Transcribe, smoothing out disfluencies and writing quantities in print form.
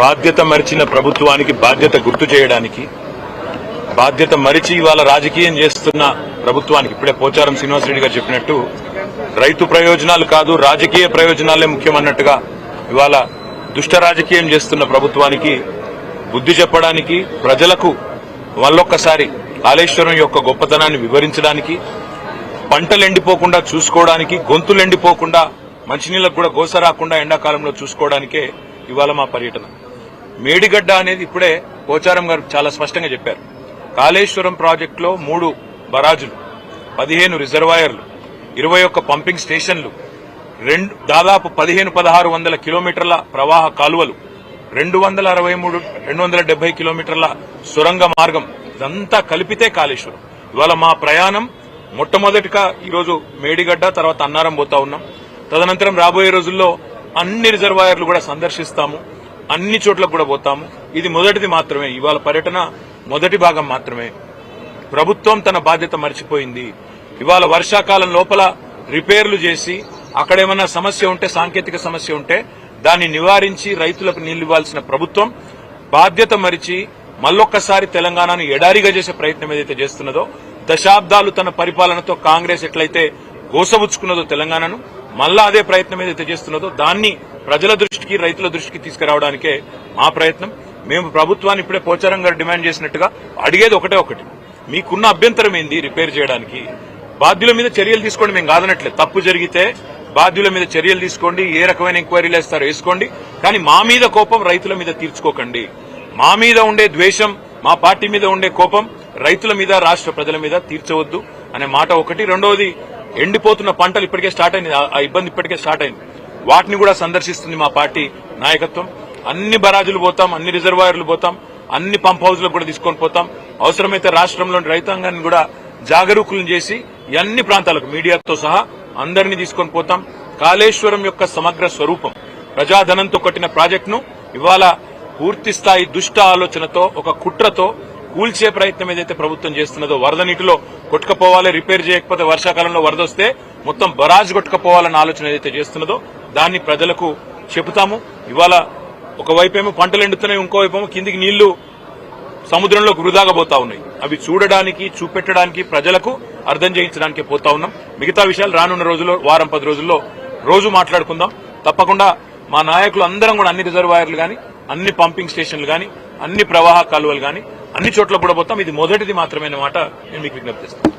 బాధ్యత మరిచిన ప్రభుత్వానికి బాధ్యత గుర్తు చేయడానికి, బాధ్యత మరిచి ఇవాళ రాజకీయం చేస్తున్న ప్రభుత్వానికి ఇప్పుడే పోచారం శ్రీనివాసరెడ్డి గారు చెప్పినట్టు రైతు ప్రయోజనాలు కాదు రాజకీయ ప్రయోజనాలే ముఖ్యమన్నట్టుగా ఇవాళ దుష్ట రాజకీయం చేస్తున్న ప్రభుత్వానికి బుద్ధి చెప్పడానికి, ప్రజలకు మళ్ళొక్కసారి కాళేశ్వరం యొక్క గొప్పతనాన్ని వివరించడానికి, పంటలు ఎండిపోకుండా చూసుకోవడానికి, గొంతులు ఎండిపోకుండా మంచినీళ్ళకు కూడా గోస రాకుండా ఎండాకాలంలో చూసుకోవడానికే ఇవాళ మా పర్యటన. మేడిగడ్డ అనేది ఇప్పుడే పోచారం గారు చాలా స్పష్టంగా చెప్పారు. కాళేశ్వరం ప్రాజెక్టులో 3 బరాజులు, 15 రిజర్వాయర్లు, 21 పంపింగ్ స్టేషన్లు, దాదాపు 1500-1600 కిలోమీటర్ల ప్రవాహ కాలువలు, 270 కిలోమీటర్ల సొరంగ మార్గం, ఇదంతా కలిపితే కాళేశ్వరం. ఇవాళ మా ప్రయాణం మొట్టమొదటిగా ఈరోజు మేడిగడ్డ, తర్వాత అన్నారం పోతా ఉన్నాం. తదనంతరం రాబోయే రోజుల్లో అన్ని రిజర్వాయర్లు కూడా సందర్శిస్తాము, అన్ని చోట్లకు కూడా పోతాము. ఇది మొదటిది మాత్రమే, ఇవాళ పర్యటన మొదటి భాగం మాత్రమే. ప్రభుత్వం తన బాధ్యత మర్చిపోయింది. ఇవాళ వర్షాకాలం లోపల రిపేర్లు చేసి అక్కడేమన్నా సమస్య ఉంటే, సాంకేతిక సమస్య ఉంటే దాన్ని నివారించి రైతులకు నీళ్లు ఇవ్వాల్సిన ప్రభుత్వం బాధ్యత మరిచి మళ్ళొక్కసారి తెలంగాణను ఎడారిగా చేసే ప్రయత్నం ఏదైతే చేస్తున్నదో, దశాబ్దాలు తన పరిపాలనతో కాంగ్రెస్ ఎట్లయితే గోసబుచ్చుకున్నదో తెలంగాణను, మళ్ళా అదే ప్రయత్నం ఏదైతే చేస్తున్నదో దాన్ని ప్రజల దృష్టికి, రైతుల దృష్టికి తీసుకురావడానికే మా ప్రయత్నం. మేము ప్రభుత్వాన్ని ఇప్పుడే పోచారం గారు డిమాండ్ చేసినట్టుగా అడిగేది ఒకటి, మీకున్న అభ్యంతరం ఏంది రిపేర్ చేయడానికి? బాధ్యుల మీద చర్యలు తీసుకోండి, మేము కాదనట్లేదు. తప్పు జరిగితే బాధ్యుల మీద చర్యలు తీసుకోండి, ఏ రకమైన ఎంక్వైరీలు వేస్తారో వేసుకోండి, కానీ మా మీద కోపం రైతుల మీద తీర్చుకోకండి. మా మీద ఉండే ద్వేషం, మా పార్టీ మీద ఉండే కోపం రైతుల మీద, రాష్ట్ర ప్రజల మీద తీర్చవద్దు అనే మాట ఒకటి. రెండవది, ఎండిపోతున్న పంటలు ఇప్పటికే స్టార్ట్ అయింది, ఆ ఇబ్బంది ఇప్పటికే స్టార్ట్ అయింది. వాటిని కూడా సందర్శిస్తుంది మా పార్టీ నాయకత్వం. అన్ని బరాజులు పోతాం, అన్ని రిజర్వాయర్లు పోతాం, అన్ని పంప్ హౌజ్లకు కూడా తీసుకొని పోతాం. అవసరమైతే రాష్ట్రంలోని రైతాంగాన్ని కూడా జాగరూకులను చేసి అన్ని ప్రాంతాలకు మీడియాతో సహా అందరినీ తీసుకొని పోతాం. కాళేశ్వరం యొక్క సమగ్ర స్వరూపం, ప్రజాధనంతో కట్టిన ప్రాజెక్టును ఇవాళ పూర్తి స్థాయి దుష్ట ఆలోచనతో, ఒక కుట్రతో కూల్చే ప్రయత్నం ఏదైతే ప్రభుత్వం చేస్తున్నదో, వరద నీటిలో కొట్టుకపోవాలి, రిపేర్ చేయకపోతే వర్షాకాలంలో వరద వస్తే మొత్తం బరాజ్ కొట్టుకపోవాలన్న ఆలోచన ఏదైతే చేస్తున్నదో దాన్ని ప్రజలకు చెబుతాము. ఇవాళ ఒకవైపేమో పంటలు ఎండుతున్నాయి, ఇంకోవైపేమో కిందికి నీళ్లు సముద్రంలో వృధాగా పోతా ఉన్నాయి. అవి చూడడానికి, చూపెట్టడానికి, ప్రజలకు అర్థం చేయించడానికి పోతా ఉన్నాం. మిగతా విషయాలు రానున్న రోజుల్లో, వారం 10 రోజుల్లో రోజు మాట్లాడుకుందాం. తప్పకుండా మా నాయకులు అందరం కూడా అన్ని రిజర్వాయర్లు గాని, అన్ని పంపింగ్ స్టేషన్లు గాని, అన్ని ప్రవాహ కాలువలు గాని అన్ని చోట్ల కూడా పోతాం. ఇది మొదటిది మాత్రమే మాట నేను మీకు విజ్ఞప్తి చేస్తాను.